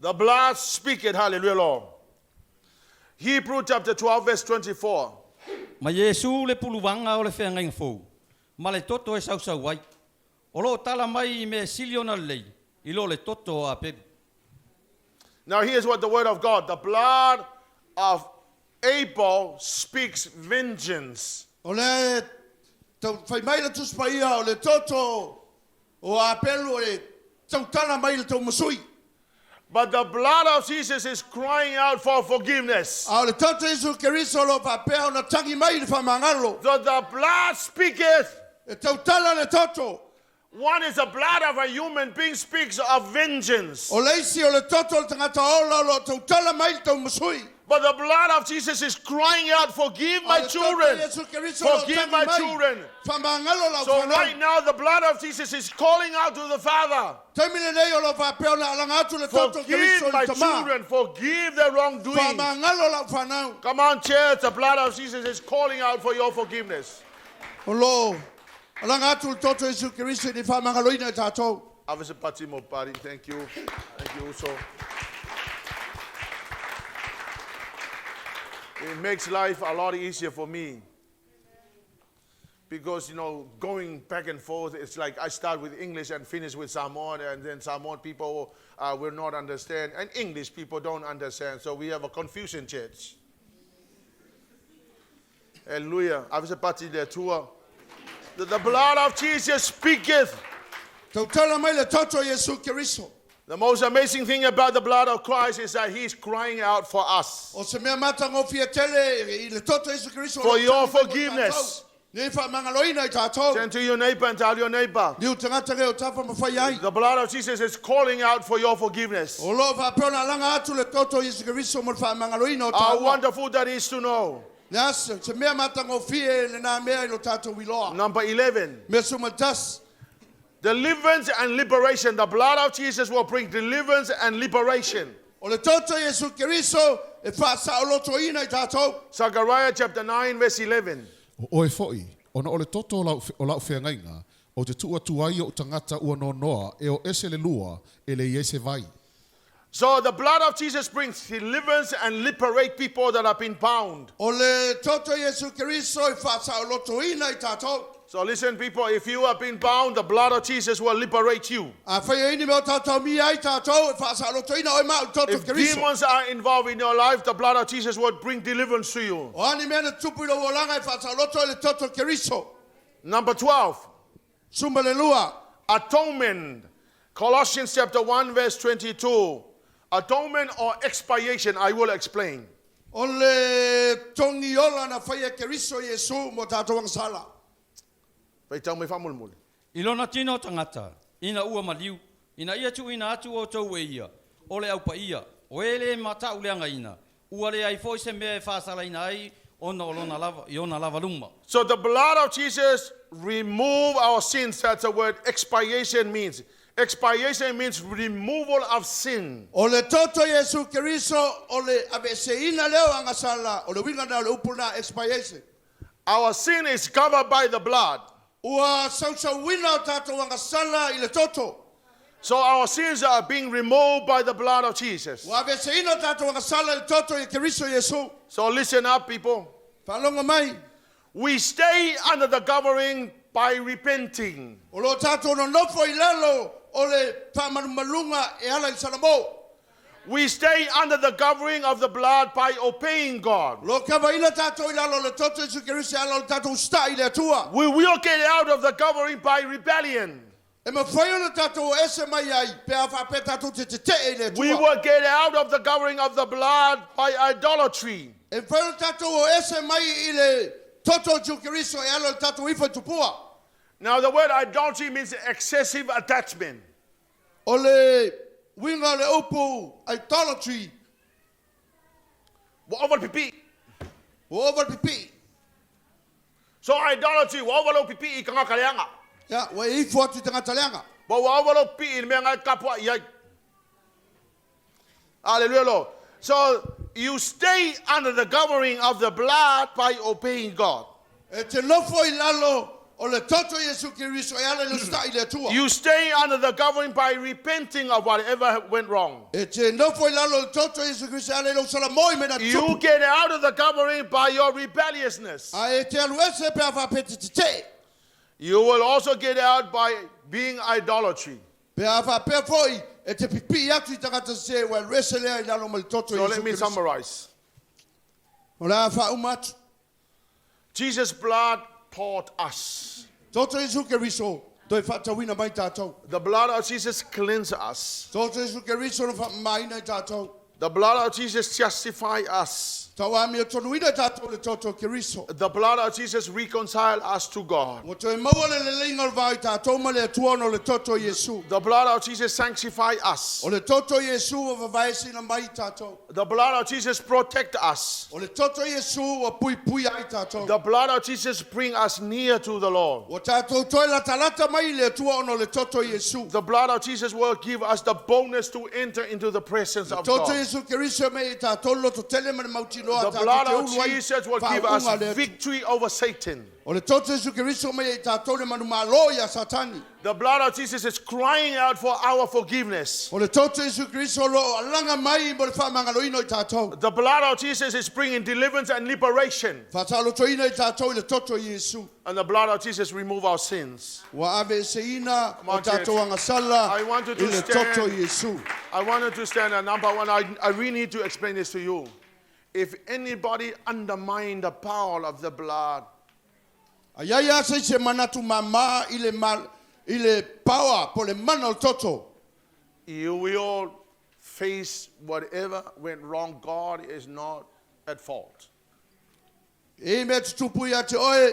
The blood speaketh. Hallelujah, Lord. Hebrew chapter 12, verse 24. Ma Yesu le puluwanga o le whenga fou. Ma le toto e sau wai. O lo tala mai I me sili ona lei. I lo le toto a peru. Now here's what the word of God. The blood of Abel speaks vengeance. O le tau fai mai le tus paia o le toto o apelu e tau tala mai le tau masui. But the blood of Jesus is crying out for forgiveness. A o le toto Yesu Keriso lo papea o na tangi mai le whamangalo. The blood speaketh. E tau tala le toto. One is the blood of a human being speaks of vengeance. O leisi o le toto le tangata ola lo tau tala mai le tau masui. But the blood of Jesus is crying out, forgive my children. Forgive my children. Whamangalo la So right now the blood of Jesus is calling out to the Father. Taimile nei o lo papea na alanga atu le toto Forgive Keriso my le tama. children. Forgive their wrongdoing. Whamangalo la whanau. Come on, church. The blood of Jesus is calling out for your forgiveness. O lo Alanga atu le toto Yesu Keriso ni whamangaloina tātou. Avese pati mo pari. Thank you. Thank you also. It makes life a lot easier for me. Because, you know, going back and forth, it's like I start with English and finish with Samoan, and then Samoan people will not understand, and English people don't understand. So we have a confusion church. Hallelujah. Avese pati le tua. The blood of Jesus speaketh. Tautala mai le toto Yesu Keriso. The most amazing thing about the blood of Christ is that He's crying out for us. O se mea mata ngofia tele le toto Yesu Keriso. For your forgiveness. Ni whamangaloina I tātou. Turn to your neighbor and tell your neighbor. Ni utangata reo tafa mawhai ai. The blood of Jesus is calling out for your forgiveness. O lo whapeona langa atu le toto Yesu Keriso mo whamangaloina o How tāua. wonderful that is to know. Yes, se mea mata ngofia le nā mea ilo tātou wiloa. Number 11. Mea sumatas. Deliverance and liberation. The blood of Jesus will bring deliverance and liberation. O le toto Yesu Keriso e whaasa o loto ina I tātou. Zechariah chapter 9 verse 11. O e fo'i, ona o le toto o lau whiangainga, o te tua tuai o tangata ua no noa, e o ese le lua, e le iese vai. So the blood of Jesus brings deliverance and liberate people that have been bound. O le toto Yesu Keriso e whaasa o loto ina I tātou. So listen people, if you have been bound, the blood of Jesus will liberate you. A whaia ini meo tātou mi ai tātou e whaasa o loto ina o e mao toto If Keriso. demons are involved in your life, the blood of Jesus will bring deliverance to you. O ani mea na tupu ilo wolanga e whaasa o loto e le toto Keriso. Number 12, Sumba le lua. atonement. Colossians chapter 1 verse 22. Atonement or expiation, I will explain. O le tongi ola na whaia Keriso Yesu mo tātou ang sala. Paitau me whamulmul. Ilona tino tangata, ina ua maliu, ina ia tu ina atu o tau e ia, o le aupa ia, o ele mata uleanga ina, ua le ai foi se mea e whaasala ina ai, ona olona lava, iona lava luma. So the blood of Jesus remove our sins. That's the word expiation means. Expiation means removal of sin. O le toto Yesu Keriso o le avese ina leo anga sala, o le winga na le upuna expiation. Our sin is covered by the blood. Ua sausa wina o tātou anga sala I le toto. So our sins are being removed by the blood of Jesus. Ua avese ina o tātou anga sala I le toto I Keriso Yesu. So listen up, people. Whalonga mai. We stay under the covering by repenting. O lo tātou no nofo I lalo o le whamarumalunga e ala I salamo. We stay under the covering of the blood by obeying God. Lo kawa ina tātou I lalo le toto Yesu Keriso ala le tātou sta I le atua. We will get out of the covering by rebellion. E ma whai o le tātou o ese mai ai, pe a whape tātou te te I le atua. We will get out of the covering of the blood by idolatry. E whai o le tātou o ese mai I le toto Yesu Keriso e ala le tātou ifa tupua. Now the word idolatry means excessive attachment. O le winga le upu idolatry. Wa over pipi. O over pipi. So idolatry wa over pipi I kanga kaleanga. Ya, wa I fuatu tangata leanga. But wa over pipi in menga kapwa ya. Hallelujah, Lord. So you stay under the covering of the blood by obeying God. E te nofo I lalo o le toto Yesu Keriso e ala le sta I le atua. You stay under the covering by repenting of whatever went wrong. E te nofo I lalo le toto Yesu Keriso e ala le usala moi me na You tupu. get out of the covering by your rebelliousness. A e te alu ese pe a whape te te. You will also get out by being idolatry. Pe a whape foi e te pipi atu I tangata se wa rese lea I lalo ma le toto So Yesu let me Keriso. summarize. O la wha umatu. Jesus' blood taught us. Toto Yesu Keriso, toi whatawina mai tātou. The blood of Jesus cleanses us. Toto Yesu Keriso no whamaina I tātou. The blood of Jesus justifies us. Tau ami o tonu ina tātou le toto Keriso. The blood of Jesus reconciles us to God. Mo toi maua le leinga o vai tātou ma le atuano le toto Yesu. The blood of Jesus sanctifies us. O le toto Yesu o vavaesi na mai tātou. The blood of Jesus protects us. O le toto Yesu o pui pui ai tātou. The blood of Jesus brings us near to the Lord. O tātou toi la talata mai le atuano le toto Yesu. The blood of Jesus will give us the boldness to enter into the presence of Toto God. Jesu Keriso me tātolo to tele me mautinoa The blood of Jesus will give us victory over Satan. O le toto Jesu Keriso me tātolo manu maloya satani. The blood of Jesus is crying out for our forgiveness. O le toto Jesu Keriso lo alanga mai mo le whamangaloino I tātou. The blood of Jesus is bringing deliverance and liberation. Whatalo toina I tātou le toto Jesu. And the blood of Jesus remove our sins. Wa ave seina o on, church. tātou angasala I want you to I le toto stand. Jesu. I wanted to stand at number one. I really need to explain this to you. If anybody undermine the power of the blood, Ayaya se manatu mama ile power po le mana o toto. you will face whatever went wrong. God is not at fault. E me tupu ya te oe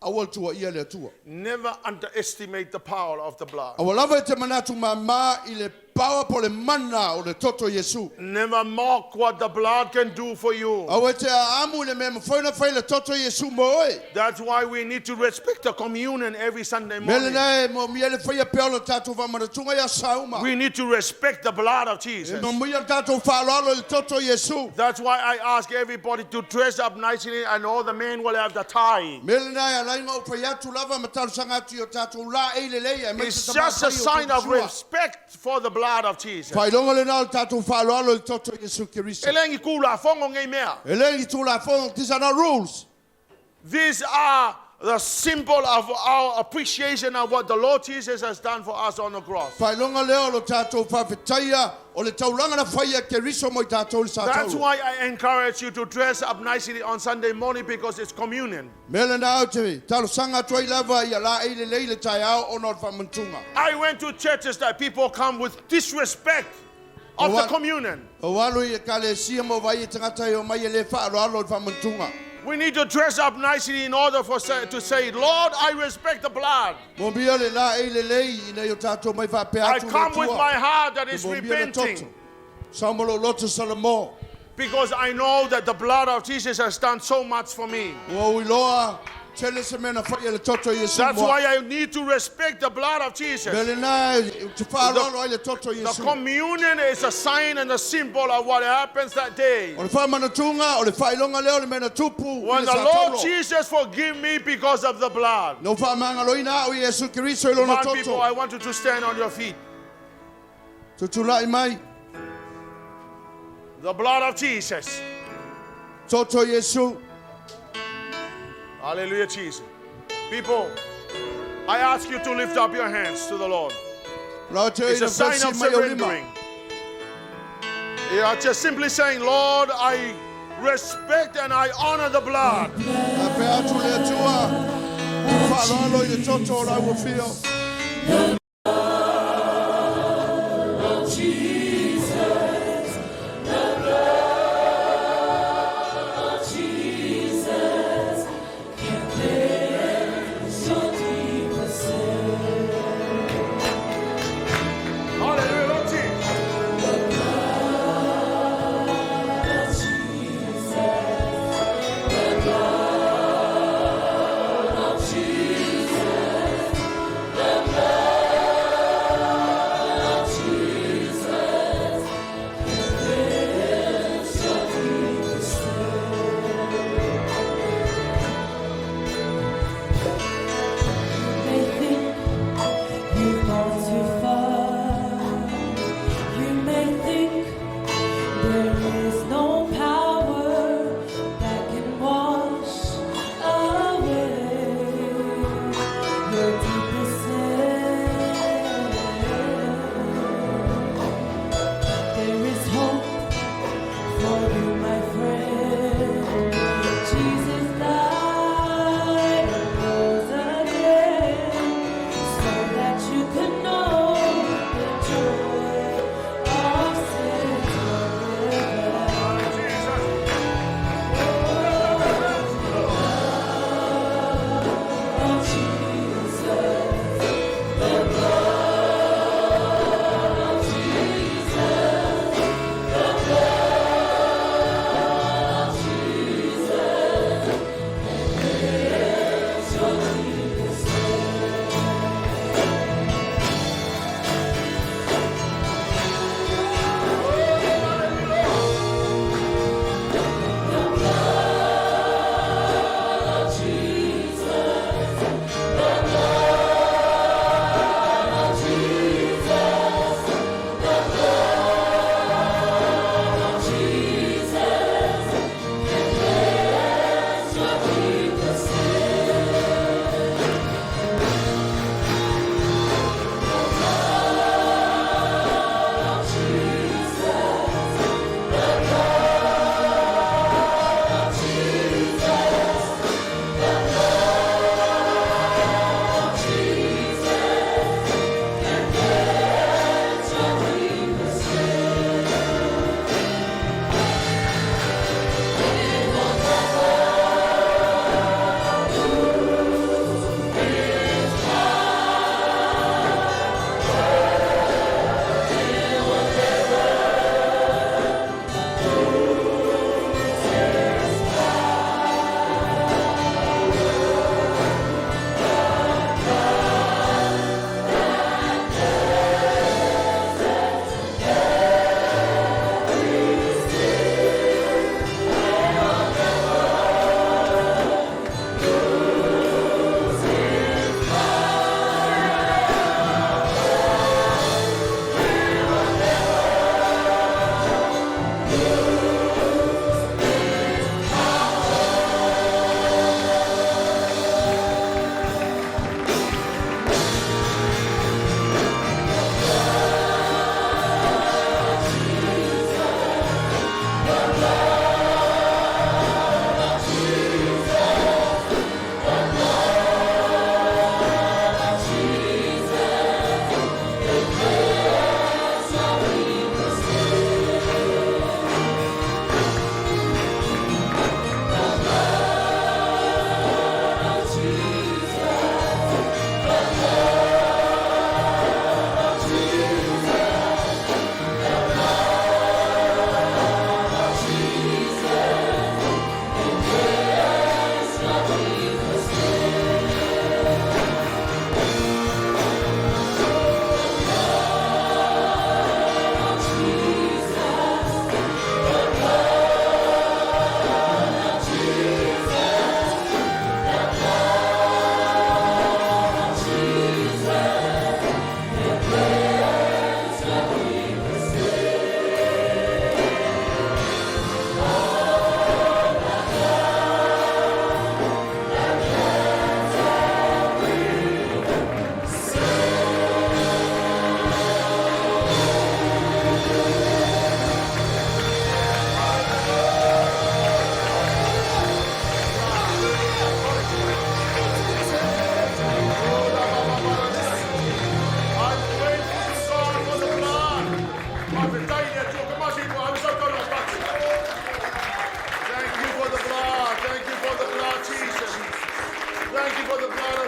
awal tua ia le tua. Never underestimate the power of the blood. Awalava te manatu mama ile power po le mana o le toto Yesu. Never mock what the blood can do for you. Awe te amu le me mawhaina whai le toto Yesu mo oe. That's why we need to respect the communion every Sunday Mele morning. nei mo miele whai peo le tātou whamanatunga ya sauma. We need to respect the blood of E Jesus. no mia tātou whalalo le toto Yesu. That's why I ask everybody to dress up nicely, and all the men will have the tie. Mele nei alainga o whai atu lava mataru sangatu o tātou la eile leia. It's just a sign of respect for the blood of Jesus. Whailonga le nao tātou whalalo le toto Yesu Kiriso. Elengi kula fongo ngai mea. Elengi tūla whong, these are not rules. These are the symbol of our appreciation of what the Lord Jesus has done for us on the cross. Whailonga leo lo tātou whawhetaia o le taulanga na whaia Kiriso mo I tātou le sātou. That's why I encourage you to dress up nicely on Sunday morning, because it's communion. Mele nao te talo sanga toi lava ia la eile leile tai ao o nor whamantunga. I went to churches that people come with disrespect of the communion. O walu I kalesia mo vai tangata o mai le whaaro o whamantunga. We need to dress up nicely in order to say, Lord, I respect the blood. Mo bia le la eile lei ina yo tātou mai whapea I atu le come with tua. my heart that is Mo bia le repenting, toto. Samolo loto salamo. because I know that the blood of Jesus has done so much for me. O iloa tele se mena whaia le toto Yesu That's mo. why I need to respect the blood of Jesus. Mele nai te whaaro ai le toto The Yesu. communion is a sign and a symbol of what happens that day. O le whamanatunga, o le whailonga leo le mena tupu. When i the le Lord sātolo. Jesus forgive me because of the blood. No whamanga loina o Yesu Kiriso I lona My people, toto. I want you to stand on your feet. Tutulai mai. The blood of Jesus. Toto Yesu. Hallelujah, Jesus. People, I ask you to lift up your hands to the Lord. It's a sign of surrendering. You are just simply saying, Lord, I respect and I honor the blood. I will feel. Hallelujah, Lord Jesus.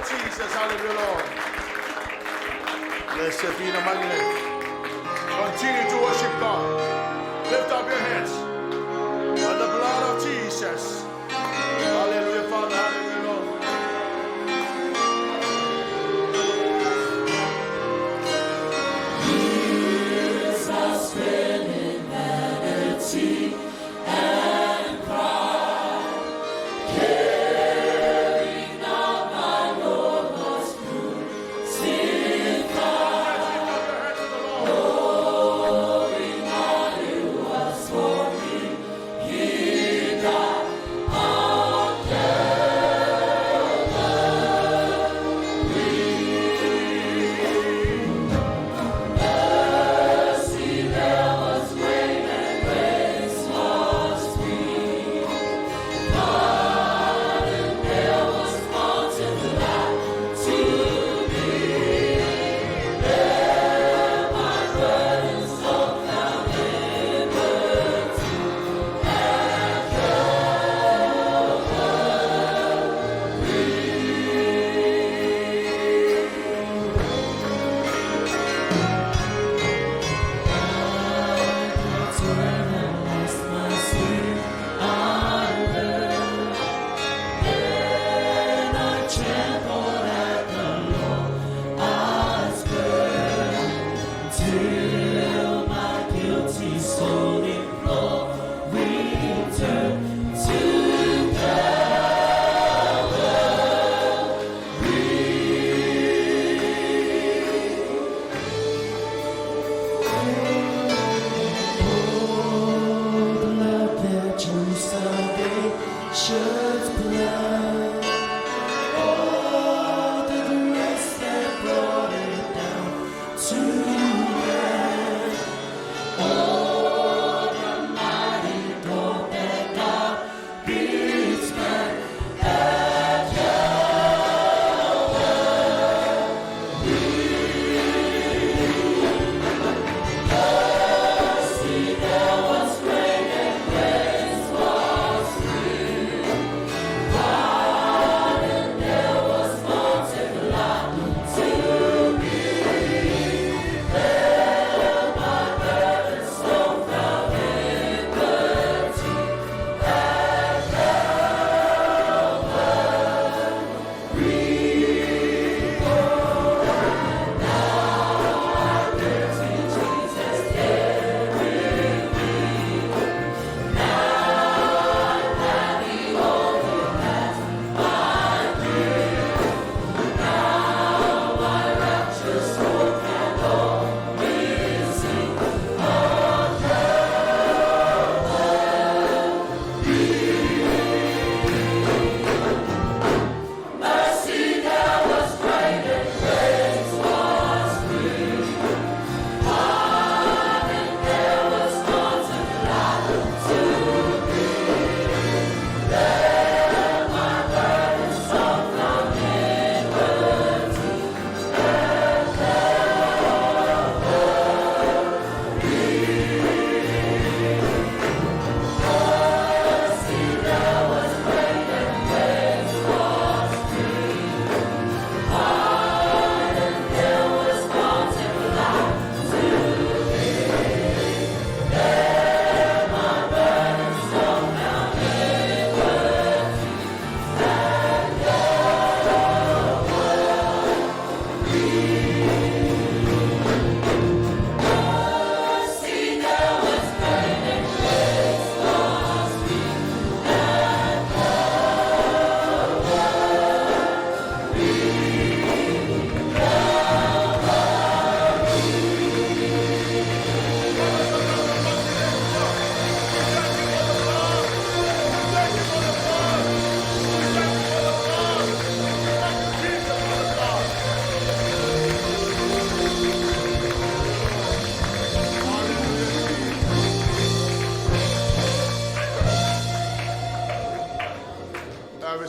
Jesus, hallelujah, Lord. Blessed be the mighty name. Continue to worship God. Lift up your hands. By the blood of Jesus. Hallelujah, Father, hallelujah, Lord. Jesus fell in vanity and pride, carrying out my Lord was crucified, knowing that it was for me.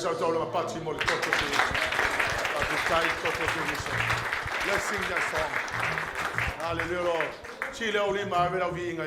sa tau la pati mo le toto te Yesu. Pati tai toto te Yesu. Let's sing that song. Hallelujah, Lord. Chile o lima, vela vinga